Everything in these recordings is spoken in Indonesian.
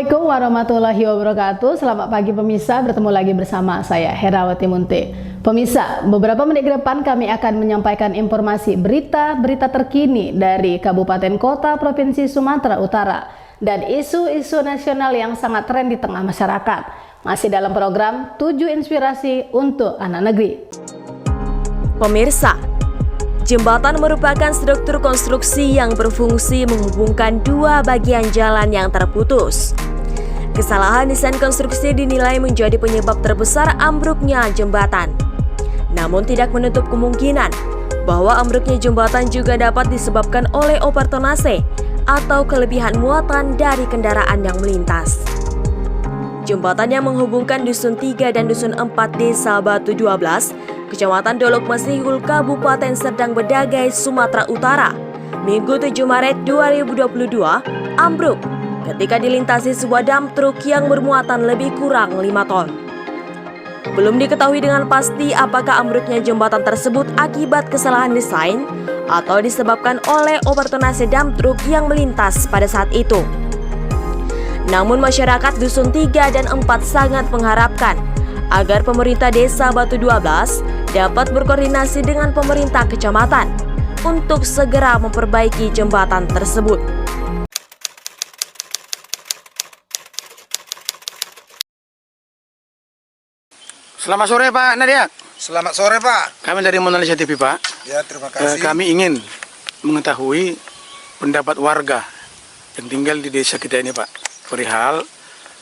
Assalamualaikum warahmatullahi wabarakatuh. Selamat pagi pemirsa, bertemu lagi bersama saya Herawati Munte. Pemirsa, beberapa menit ke depan kami akan menyampaikan informasi berita-berita terkini dari Kabupaten Kota Provinsi Sumatera Utara dan isu-isu nasional yang sangat tren di tengah masyarakat. Masih dalam program 7 Inspirasi untuk Anak Negeri. Pemirsa, jembatan merupakan struktur konstruksi yang berfungsi menghubungkan dua bagian jalan yang terputus. Kesalahan desain konstruksi dinilai menjadi penyebab terbesar ambruknya jembatan. Namun tidak menutup kemungkinan bahwa ambruknya jembatan juga dapat disebabkan oleh overtonase atau kelebihan muatan dari kendaraan yang melintas. Jembatan yang menghubungkan Dusun 3 dan Dusun 4 Desa Batu 12, Kecamatan Dolok Masihul, Kabupaten Serdang Bedagai, Sumatera Utara, Minggu 7 Maret 2022, ambruk ketika dilintasi sebuah dump truk yang bermuatan lebih kurang 5 ton. Belum diketahui dengan pasti apakah ambruknya jembatan tersebut akibat kesalahan desain atau disebabkan oleh overtonase dump truk yang melintas pada saat itu. Namun masyarakat Dusun 3 dan 4 sangat mengharapkan agar pemerintah Desa Batu 12 dapat berkoordinasi dengan pemerintah kecamatan untuk segera memperbaiki jembatan tersebut. Selamat sore Pak Nadia. Selamat sore Pak. Kami dari Monalia TV Pak. Ya, terima kasih. Kami ingin mengetahui pendapat warga yang tinggal di desa kita ini Pak, perihal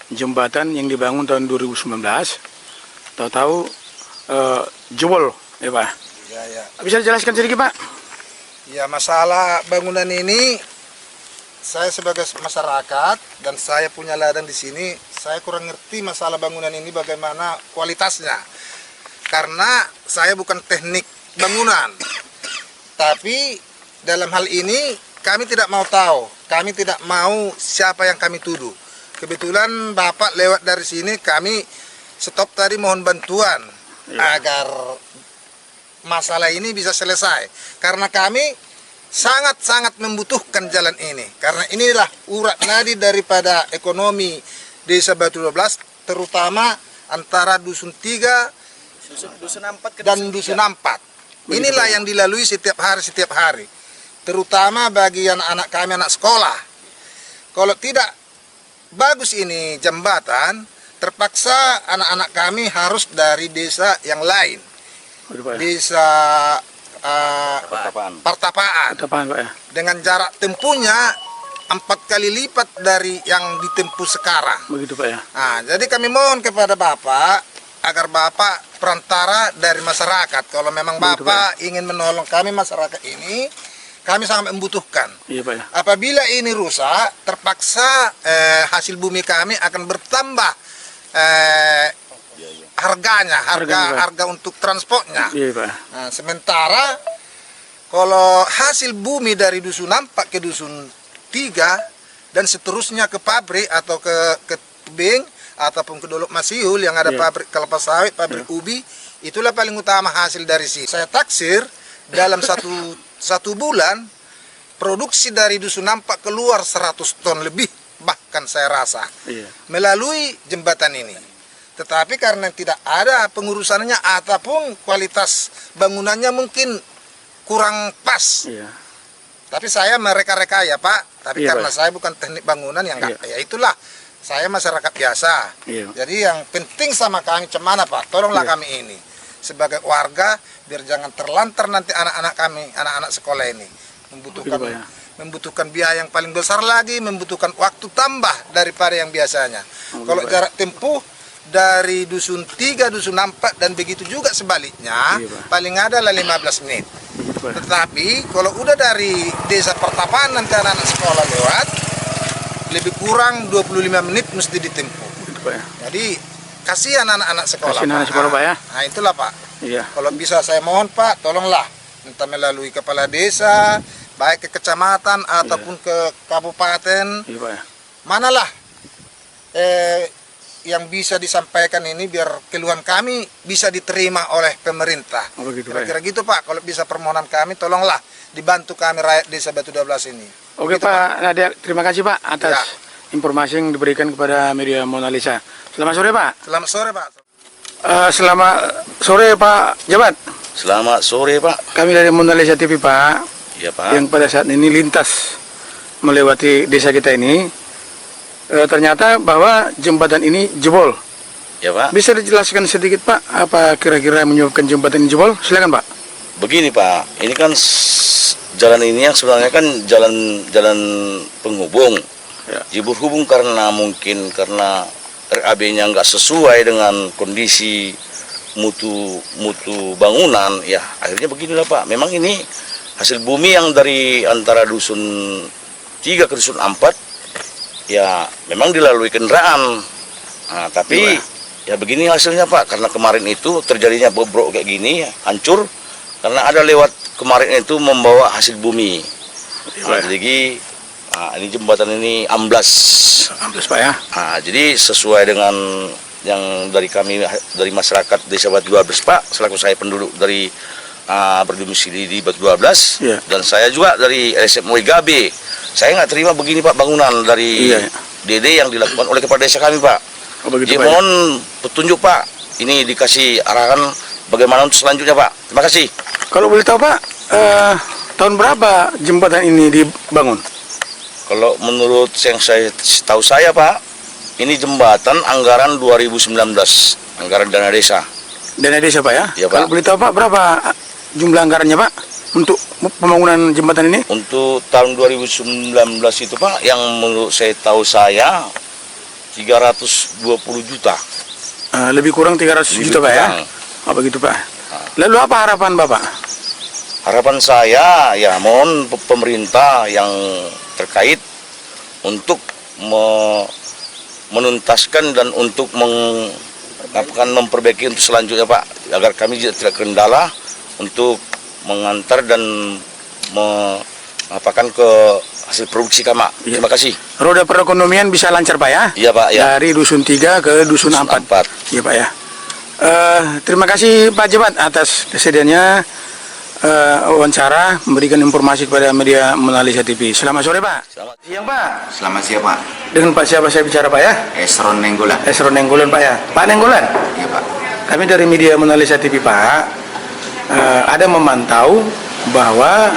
jembatan yang dibangun tahun 2019. Tahu-tahu jebol ya Pak. Ya. Bisa dijelaskan sedikit Pak? Ya, masalah bangunan ini saya sebagai masyarakat dan saya punya ladang di sini, saya kurang ngerti masalah bangunan ini bagaimana kualitasnya. Karena saya bukan teknik bangunan. Tapi dalam hal ini kami tidak mau tahu, kami tidak mau siapa yang kami tuduh. Kebetulan Bapak lewat dari sini, kami stop tadi mohon bantuan agar masalah ini bisa selesai. Karena kami sangat-sangat membutuhkan jalan ini. Karena inilah urat nadi daripada ekonomi Desa Batu 12, terutama antara Dusun 3 dan Dusun 4. Inilah yang dilalui setiap hari. Terutama bagi anak-anak kami, anak sekolah. Kalau tidak bagus ini jembatan, terpaksa anak-anak kami harus dari desa yang lain, desa Partapaan, Pak ya. dengan jarak tempuhnya 4 kali lipat dari yang ditempuh sekarang. Begitu Pak ya. Nah, jadi kami mohon kepada Bapak agar Bapak perantara dari masyarakat. Kalau memang Begitu, Bapak ingin menolong kami masyarakat ini, kami sangat membutuhkan. Iya Pak ya. Apabila ini rusak, terpaksa hasil bumi kami akan bertambah harga untuk transportnya. Iya Pak. Nah, sementara kalau hasil bumi dari Dusun 4 ke Dusun 3 dan seterusnya ke pabrik atau ke tebing ataupun ke Dolok Masihul yang ada pabrik kelapa sawit, pabrik ubi, itulah paling utama hasil dari sini. Saya taksir dalam satu bulan produksi dari Dusun 4 keluar 100 ton lebih, bahkan saya rasa melalui jembatan ini. Tetapi karena tidak ada pengurusannya ataupun kualitas bangunannya mungkin kurang pas. Tapi saya mereka-reka ya Pak. Tapi karena saya bukan teknik bangunan yang ya itulah, saya masyarakat biasa. Jadi yang penting sama kami cemana Pak, tolonglah kami ini sebagai warga biar jangan terlantar nanti anak-anak kami, anak-anak sekolah ini membutuhkan biaya yang paling besar lagi, membutuhkan waktu tambah daripada yang biasanya. Kalau jarak tempuh dari Dusun 3, Dusun 4 dan begitu juga sebaliknya, paling ada lah 15 menit. Tetapi kalau udah dari Desa Partapaan nanti anak-anak sekolah lewat, lebih kurang 25 menit mesti ditempuh. Jadi kasihan anak-anak sekolah. Pak ya. Nah itulah Pak. Iya. Kalau bisa saya mohon Pak, tolonglah entah melalui kepala desa, baik ke kecamatan ataupun ke kabupaten. Iya Pak ya. Manalah yang bisa disampaikan ini biar keluhan kami bisa diterima oleh pemerintah. Kira-kira gitu Pak, kalau bisa permohonan kami tolonglah dibantu kami rakyat Desa Batu 12 ini. Oke gitu, Pak Nadia, terima kasih Pak atas informasi yang diberikan kepada media Mona Lisa. Selamat sore Pak. Selamat sore Pak. Selamat sore Pak Jabat. Selamat sore Pak. Kami dari Mona Lisa TV Pak, Ya Pak. yang pada saat ini lintas melewati desa kita ini, ternyata bahwa jembatan ini jebol. Ya Pak. Bisa dijelaskan sedikit Pak, apa kira-kira yang menyebabkan jembatan ini jebol? Silakan Pak. Begini Pak, ini kan jalan ini yang sebenarnya kan jalan penghubung. Ya. Jebol hubung karena mungkin karena RAB-nya nggak sesuai dengan kondisi mutu bangunan. Ya akhirnya beginilah Pak. Memang ini hasil bumi yang dari antara dusun 3 ke dusun 4 ya memang dilalui kendaraan. Nah, tapi ya begini hasilnya Pak, karena kemarin itu terjadinya bobrok kayak gini, hancur karena ada lewat kemarin itu membawa hasil bumi. Nah, jadi ini jembatan ini amblas. Amblas Pak ya. Nah, jadi sesuai dengan yang dari kami dari masyarakat Desa Batu 12 Pak, selaku saya penduduk dari berdomisili di Batu 12 Iya. dan saya juga dari LSM Gabe. Saya nggak terima begini Pak, bangunan dari Iya. DD yang dilakukan oleh kepala desa kami Pak. Oh, begitu Jadi Pak. Ya? mohon petunjuk Pak, ini dikasih arahan bagaimana untuk selanjutnya Pak. Terima kasih. Kalau boleh tahu Pak, tahun berapa jembatan ini dibangun? Kalau menurut yang tahu saya Pak, ini jembatan anggaran 2019, anggaran dana desa. Dana desa Pak ya? Iya, Pak. Kalau boleh tahu Pak, berapa jumlah anggarannya Pak untuk pembangunan jembatan ini? Untuk tahun 2019 itu Pak, yang menurut saya tahu saya 320 juta. Lebih kurang 300 Lebih juta Pak ya? kurang. Oh begitu Pak. Lalu apa harapan Bapak? Harapan saya ya mohon pemerintah yang terkait untuk menuntaskan dan untuk memperbaiki untuk selanjutnya Pak, agar kami tidak kendala untuk mengantar dan mengapakan ke hasil produksi kami. Iya. Terima kasih. Roda perekonomian bisa lancar Pak ya? Iya Pak ya. Dari dusun 3 ke dusun 4. Iya Pak ya. Terima kasih Pak Jabat atas kesediaannya wawancara memberikan informasi kepada media Mona Lisa TV. Selamat sore Pak. Selamat Siang Pak. Selamat siang Pak, Dengan Pak siapa saya bicara Pak ya? Esron Nenggolan. Esron Nenggolan Pak ya. Pak Nenggolan. Iya Pak. Kami dari media Mona Lisa TV Pak, ada memantau bahwa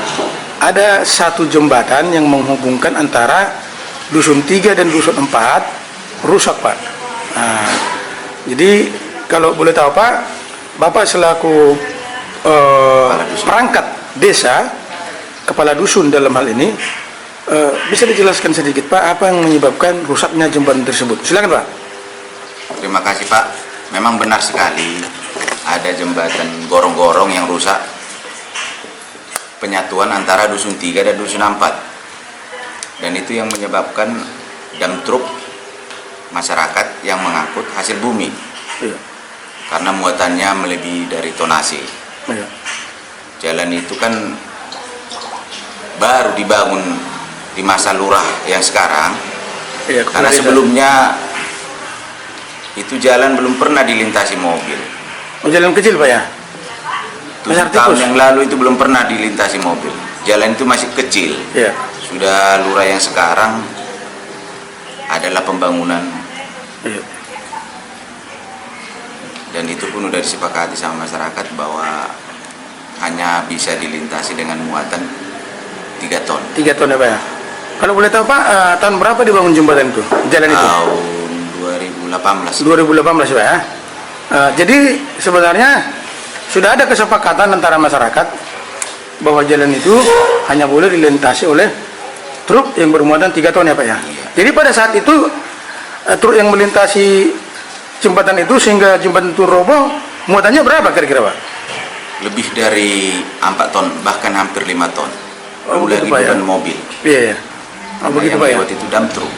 ada satu jembatan yang menghubungkan antara dusun 3 dan dusun 4 rusak Pak. Jadi kalau boleh tahu Pak, Bapak selaku perangkat desa, kepala dusun dalam hal ini, bisa dijelaskan sedikit Pak, apa yang menyebabkan rusaknya jembatan tersebut? Silakan Pak. Terima kasih Pak. Memang benar sekali ada jembatan gorong-gorong yang rusak, penyatuan antara dusun 3 dan dusun 4. Dan itu yang menyebabkan dam truk masyarakat yang mengangkut hasil bumi. Iya. Karena muatannya melebihi dari tonase. Iya. Jalan itu kan baru dibangun di masa lurah yang sekarang. Iya, Karena sebelumnya itu jalan belum pernah dilintasi mobil. Oh, jalan kecil Pak ya? 7 tahun yang lalu itu belum pernah dilintasi mobil. Jalan itu masih kecil. Iya. Sudah lurah yang sekarang adalah pembangunan. Iya. Dan itu pun sudah disepakati sama masyarakat bahwa hanya bisa dilintasi dengan muatan 3 ton. 3 ton ya Pak ya? Kalau boleh tahu Pak, tahun berapa dibangun jembatan itu? Jalan itu? Tahun 2018. 2018 Pak ya? Jadi sebenarnya sudah ada kesepakatan antara masyarakat bahwa jalan itu hanya boleh dilintasi oleh truk yang bermuatan 3 ton ya Pak ya? Iya. Jadi pada saat itu truk yang melintasi jembatan itu sehingga jembatan itu roboh, muatannya berapa kira-kira Pak? Lebih dari 4 ton, bahkan hampir 5 ton. Oh, Lagi begitu, Pak, ya? beban mobil. Iya ya. Oh, begitu Yang Pak ya? lewat itu dam truk.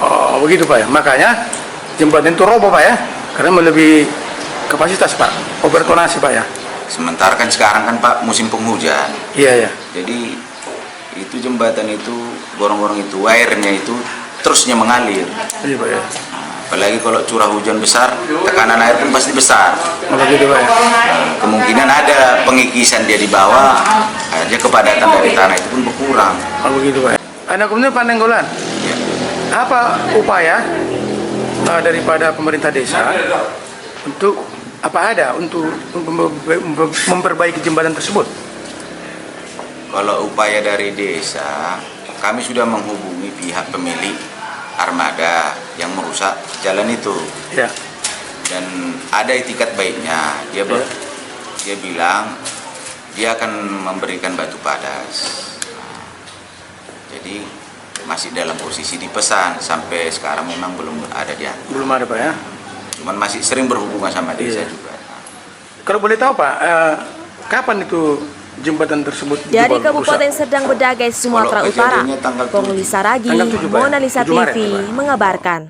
Oh begitu Pak ya? Makanya jembatan itu roboh Pak ya? Karena melebihi kapasitas Pak, overtonasi Pak ya? Sementara kan sekarang kan Pak musim penghujan. Iya ya. Jadi itu jembatan itu, gorong-gorong itu, airnya itu terusnya mengalir. Iya Pak ya. Apalagi kalau curah hujan besar, tekanan air pun pasti besar. Oh begitu Pak ya? Nah, kemungkinan ada pengikisan dia di bawah, akhirnya kepadatan dari tanah itu pun berkurang. Oh begitu Pak ya? Anak kemudian Pak Nenggolan. Ya. apa upaya daripada pemerintah desa untuk memperbaiki jembatan tersebut? Kalau upaya dari desa, kami sudah menghubungi pihak pemilik armada yang merusak jalan itu. Ya. Dan ada itikat baiknya. Dia bilang dia akan memberikan batu padas. Jadi masih dalam posisi dipesan, sampai sekarang memang belum ada dia. Belum ada Pak ya? Cuman masih sering berhubungan sama desa juga. Kalau boleh tahu Pak, kapan itu jembatan tersebut Dari rusak? Kabupaten Serdang Bedagai, Sumatera Kalau Utara, kejadiannya tanggal Pungli Saragi, Tanggal 7, Pak. Mona Lisa 7 Maret, TV Pak. mengabarkan.